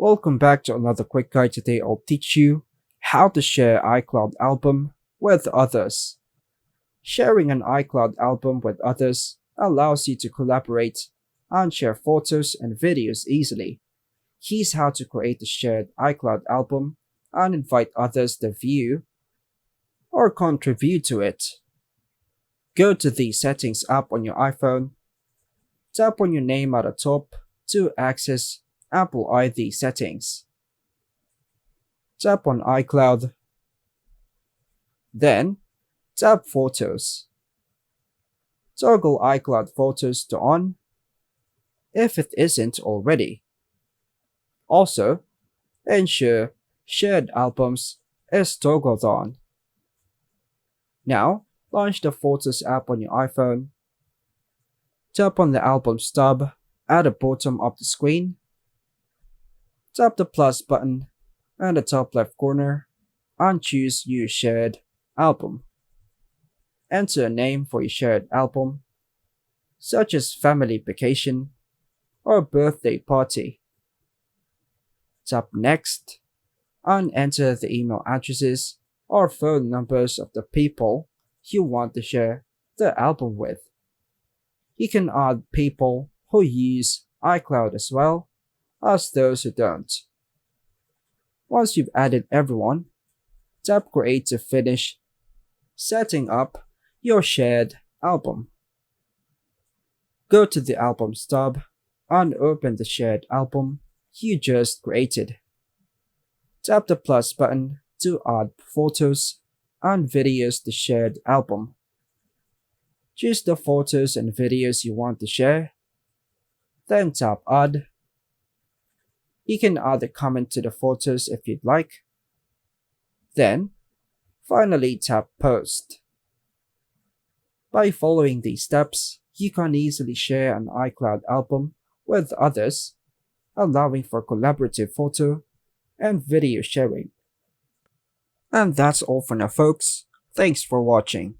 Welcome back to another quick guide. Today I'll teach you how to share iCloud album with others. Sharing an iCloud album with others allows you to collaborate and share photos and videos easily. Here's how to create a shared iCloud album and invite others to view or contribute to it. Go to the Settings app on your iPhone. Tap on your name at the top to access Apple ID settings. Tap on iCloud. Then, tap Photos. Toggle iCloud Photos to on if it isn't already. Also, ensure Shared Albums is toggled on. Now, launch the Photos app on your iPhone. Tap on the Albums tab at the bottom of the screen. Tap the plus button at the top left corner and choose Use Shared Album. Enter a name for your shared album, such as Family Vacation or Birthday Party. Tap Next and enter the email addresses or phone numbers of the people you want to share the album with. You can add people who use iCloud as well as those who don't. Once you've added everyone, tap Create to finish setting up your shared album. Go to the Albums tab and open the shared album you just created. Tap the plus button to add photos and videos to shared album. Choose the photos and videos you want to share, then tap Add. You can add a comment to the photos if you'd like. Then, finally tap Post. By following these steps, you can easily share an iCloud album with others, allowing for collaborative photo and video sharing. And that's all for now, folks. Thanks for watching.